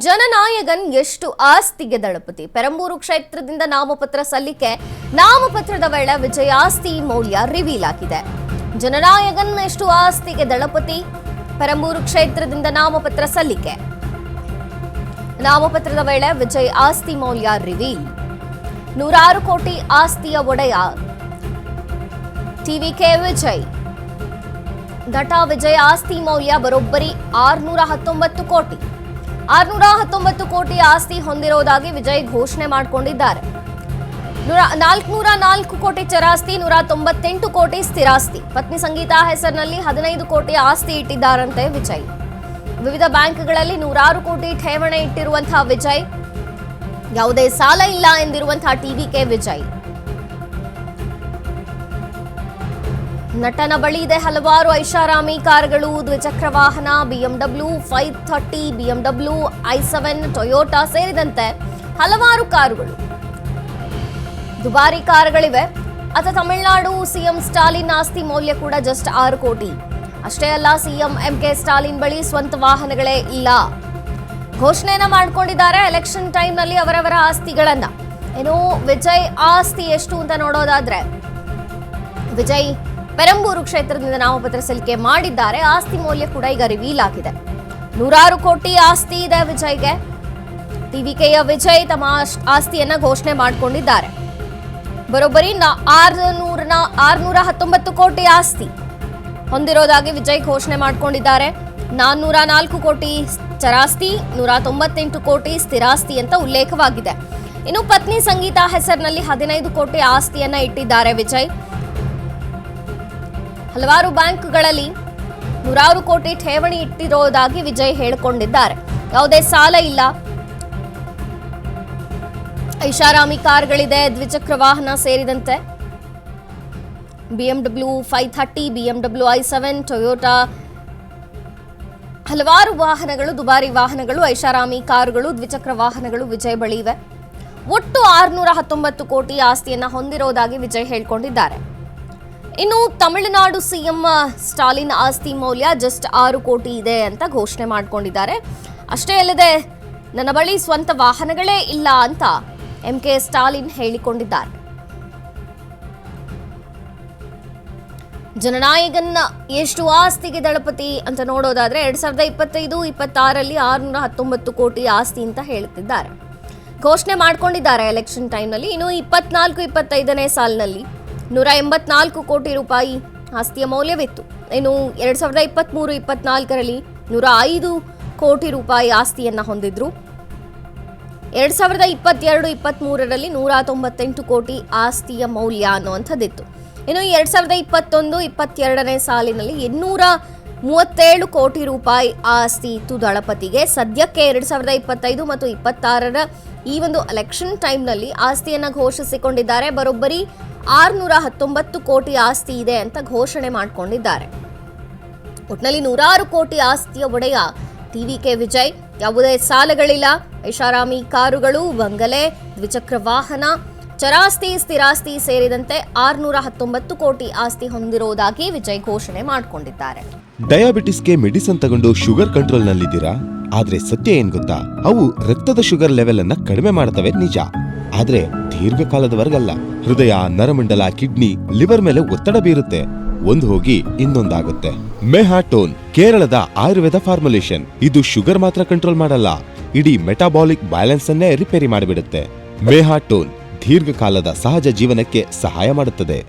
ಜನನಾಯಕನ್ ಎಷ್ಟು ಆಸ್ತಿಗೆ ದಳಪತಿ. ಪೆರಂಬೂರು ಕ್ಷೇತ್ರದಿಂದ ನಾಮಪತ್ರ ಸಲ್ಲಿಕೆ. ನಾಮಪತ್ರದ ವೇಳೆ ವಿಜಯ್ ಆಸ್ತಿ ಮೌಲ್ಯ ರಿವೀಲ್ ಆಗಿದೆ. ಜನನಾಯಕನ್ ಎಷ್ಟು ಆಸ್ತಿಗೆ ದಳಪತಿ. ಪೆರಂಬೂರು ಕ್ಷೇತ್ರದಿಂದ ನಾಮಪತ್ರ ಸಲ್ಲಿಕೆ. ನಾಮಪತ್ರದ ವೇಳೆ ವಿಜಯ್ ಆಸ್ತಿ ಮೌಲ್ಯ ರಿವೀಲ್. 106 ಕೋಟಿ ಆಸ್ತಿಯ ಒಡೆಯ ಟಿವಿಕೆ ವಿಜಯ್. ನಟ ವಿಜಯ್ ಆಸ್ತಿ ಮೌಲ್ಯ ಬರೋಬ್ಬರಿ 619 ಕೋಟಿ. 619 ಕೋಟಿ ಆಸ್ತಿ ಹೊಂದಿರುವುದಾಗಿ ವಿಜಯ್ ಘೋಷಣೆ ಮಾಡಿಕೊಂಡಿದ್ದಾರೆ. 404 ಕೋಟಿ ಚರಾಸ್ತಿ, 198 ಕೋಟಿ ಸ್ಥಿರಾಸ್ತಿ. ಪತ್ನಿ ಸಂಗೀತಾ ಹೆಸರಿನಲ್ಲಿ 15 ಕೋಟಿ ಆಸ್ತಿ ಇಟ್ಟಿದ್ದಾರಂತೆ ವಿಜಯ್. ವಿವಿಧ ಬ್ಯಾಂಕ್ಗಳಲ್ಲಿ 106 ಕೋಟಿ ಠೇವಣಿ ಇಟ್ಟಿರುವಂತಹ ವಿಜಯ್. ಯಾವುದೇ ಸಾಲ ಇಲ್ಲ ಎಂದಿರುವಂತಹ ಟಿವಿಕೆ ವಿಜಯ್. ನಟನ ಬಳಿ ಇದೆ ಹಲವಾರು ಐಷಾರಾಮಿ ಕಾರುಗಳು, ದ್ವಿಚಕ್ರ ವಾಹನ, BMW 530, BMW i7, ಟೊಯೋಟಾ ಸೇರಿದಂತೆ ಹಲವಾರು ಕಾರುಗಳು, ದುಬಾರಿ ಕಾರುಗಳಿವೆ. ಅತ ತಮಿಳುನಾಡು ಸಿಎಂ ಸ್ಟಾಲಿನ್ ಆಸ್ತಿ ಮೌಲ್ಯ ಕೂಡ ಜಸ್ಟ್ 6 ಕೋಟಿ. ಅಷ್ಟೇ ಅಲ್ಲ, ಸಿಎಂ MK ಸ್ಟಾಲಿನ್ ಬಳಿ ಸ್ವಂತ ವಾಹನಗಳೇ ಇಲ್ಲ. ಘೋಷಣೆಯನ್ನ ಮಾಡಿಕೊಂಡಿದ್ದಾರೆ ಎಲೆಕ್ಷನ್ ಟೈಮ್ನಲ್ಲಿ ಅವರವರ ಆಸ್ತಿಗಳನ್ನ. ಏನು ವಿಜಯ್ ಆಸ್ತಿ ಎಷ್ಟು ಅಂತ ನೋಡೋದಾದ್ರೆ, ವಿಜಯ್ ಪೆರಂಬೂರು ಕ್ಷೇತ್ರದಿಂದ ನಾಮಪತ್ರ ಸಲ್ಲಿಕೆ ಮಾಡಿದ್ದಾರೆ. ಆಸ್ತಿ ಮೌಲ್ಯ ಕೂಡ ಈಗ ರಿವೀಲ್ ಆಗಿದೆ. 106 ಕೋಟಿ ಆಸ್ತಿ ಇದೆ ವಿಜಯ್ಗೆ. ಟಿವಿಕೆಯ ವಿಜಯ್ ತಮ್ಮ ಆಸ್ತಿಯನ್ನ ಘೋಷಣೆ ಮಾಡಿಕೊಂಡಿದ್ದಾರೆ. ಬರೋಬ್ಬರಿ 619 ಕೋಟಿ ಆಸ್ತಿ ಹೊಂದಿರೋದಾಗಿ ವಿಜಯ್ ಘೋಷಣೆ ಮಾಡಿಕೊಂಡಿದ್ದಾರೆ. 404 ಕೋಟಿ ಚರಾಸ್ತಿ, 198 ಕೋಟಿ ಸ್ಥಿರಾಸ್ತಿ ಅಂತ ಉಲ್ಲೇಖವಾಗಿದೆ. ಇನ್ನು ಪತ್ನಿ ಸಂಗೀತಾ ಹೆಸರಿನಲ್ಲಿ 15 ಕೋಟಿ ಆಸ್ತಿಯನ್ನ ಇಟ್ಟಿದ್ದಾರೆ ವಿಜಯ್. ಹಲವಾರು ಬ್ಯಾಂಕ್ಗಳಲ್ಲಿ 106 ಕೋಟಿ ಠೇವಣಿ ಇಟ್ಟಿರೋದಾಗಿ ವಿಜಯ್ ಹೇಳಿಕೊಂಡಿದ್ದಾರೆ. ಯಾವುದೇ ಸಾಲ ಇಲ್ಲ. ಐಷಾರಾಮಿ ಕಾರ್ಗಳಿದೆ, ದ್ವಿಚಕ್ರ ವಾಹನ ಸೇರಿದಂತೆ BMW 530, BMW i7, ಟೊಯೋಟಾ, ಹಲವಾರು ವಾಹನಗಳು, ದುಬಾರಿ ವಾಹನಗಳು, ಐಷಾರಾಮಿ ಕಾರುಗಳು, ದ್ವಿಚಕ್ರ ವಾಹನಗಳು ವಿಜಯ್ ಬಳಿ ಇವೆ. ಒಟ್ಟು 619 ಕೋಟಿ ಆಸ್ತಿಯನ್ನ ಹೊಂದಿರೋದಾಗಿ ವಿಜಯ್ ಹೇಳಿಕೊಂಡಿದ್ದಾರೆ. ಇನ್ನು ತಮಿಳುನಾಡು ಸಿಎಂ ಸ್ಟಾಲಿನ್ ಆಸ್ತಿ ಮೌಲ್ಯ ಜಸ್ಟ್ 6 ಕೋಟಿ ಇದೆ ಅಂತ ಘೋಷಣೆ ಮಾಡಿಕೊಂಡಿದ್ದಾರೆ. ಅಷ್ಟೇ ಅಲ್ಲದೆ ನನ್ನ ಬಳಿ ಸ್ವಂತ ವಾಹನಗಳೇ ಇಲ್ಲ ಅಂತ MK ಸ್ಟಾಲಿನ್ ಹೇಳಿಕೊಂಡಿದ್ದಾರೆ. ಜನನಾಯಕನ್ ಎಷ್ಟು ಆಸ್ತಿಗೆ ದಳಪತಿ ಅಂತ ನೋಡೋದಾದ್ರೆ 2025-26ರಲ್ಲಿ 619 ಕೋಟಿ ಆಸ್ತಿ ಅಂತ ಹೇಳ್ತಿದ್ದಾರೆ. ಘೋಷಣೆ ಮಾಡಿಕೊಂಡಿದ್ದಾರೆ ಎಲೆಕ್ಷನ್ ಟೈಮ್ನಲ್ಲಿ. ಇನ್ನು 24-25ನೇ ಸಾಲಿನಲ್ಲಿ 184 ಕೋಟಿ ರೂಪಾಯಿ ಆಸ್ತಿಯ ಮೌಲ್ಯವಿತ್ತು. ಇನ್ನು 2023-24ರಲ್ಲಿ 105 ಕೋಟಿ ರೂಪಾಯಿ ಆಸ್ತಿಯನ್ನ ಹೊಂದಿದ್ರು. 2022-23ರಲ್ಲಿ 198 ಕೋಟಿ ಆಸ್ತಿಯ ಮೌಲ್ಯ ಅನ್ನುವಂಥದ್ದಿತ್ತು. ಇನ್ನು 2021-22ನೇ ಸಾಲಿನಲ್ಲಿ 837 ಕೋಟಿ ರೂಪಾಯಿ ಆಸ್ತಿ ಇತ್ತು ದಳಪತಿಗೆ. ಸದ್ಯಕ್ಕೆ 2025 ಮತ್ತು 26ರ ಈ ಒಂದು ಎಲೆಕ್ಷನ್ ಟೈಮ್ನಲ್ಲಿ ಆಸ್ತಿಯನ್ನ ಘೋಷಿಸಿಕೊಂಡಿದ್ದಾರೆ. ಬರೋಬ್ಬರಿ 619 ಕೋಟಿ ಆಸ್ತಿ ಇದೆ ಅಂತ ಘೋಷಣೆ ಮಾಡಿಕೊಂಡಿದ್ದಾರೆ. ಒಟ್ಟಿನಲ್ಲಿ 106 ಕೋಟಿ ಆಸ್ತಿಯ ಒಡೆಯ ಟಿವಿಕೆ ವಿಜಯ್. ಯಾವುದೇ ಸಾಲಗಳಿಲ್ಲ. ಐಷಾರಾಮಿ ಕಾರುಗಳು, ಬಂಗಲೆ, ದ್ವಿಚಕ್ರ ವಾಹನ, ಚರಾಸ್ತಿ, ಸ್ಥಿರಾಸ್ತಿ ಸೇರಿದಂತೆ 619 ಕೋಟಿ ಆಸ್ತಿ ಹೊಂದಿರುವುದಾಗಿ ವಿಜಯ್ ಘೋಷಣೆ ಮಾಡಿಕೊಂಡಿದ್ದಾರೆ. ಡಯಾಬಿಟಿಸ್ಗೆ ಮೆಡಿಸಿನ್ ತಗೊಂಡು ಶುಗರ್ ಕಂಟ್ರೋಲ್ ನಲ್ಲಿದ್ದೀರಾ? ಆದ್ರೆ ಸತ್ಯ ಏನ್ ಗೊತ್ತಾ? ಅವು ರಕ್ತದ ಶುಗರ್ ಲೆವೆಲ್ ಅನ್ನ ಕಡಿಮೆ ಮಾಡ್ತವೆ ನಿಜ, ಆದ್ರೆ ದೀರ್ಘಕಾಲದವರೆಗಲ್ಲ. ಹೃದಯ, ನರಮಂಡಲ, ಕಿಡ್ನಿ, ಲಿವರ್ ಮೇಲೆ ಒತ್ತಡ ಬೀರುತ್ತೆ. ಒಂದು ಹೋಗಿ ಇನ್ನೊಂದಾಗುತ್ತೆ. ಮೆಹಾಟೋನ್ ಕೇರಳದ ಆಯುರ್ವೇದ ಫಾರ್ಮುಲೇಷನ್. ಇದು ಶುಗರ್ ಮಾತ್ರ ಕಂಟ್ರೋಲ್ ಮಾಡಲ್ಲ, ಇಡೀ ಮೆಟಾಬಾಲಿಕ್ ಬ್ಯಾಲೆನ್ಸ್ ಅನ್ನೇ ರಿಪೇರಿ ಮಾಡಿಬಿಡುತ್ತೆ. ಮೆಹಾಟೋನ್ ದೀರ್ಘಕಾಲದ ಸಹಜ ಜೀವನಕ್ಕೆ ಸಹಾಯ ಮಾಡುತ್ತದೆ.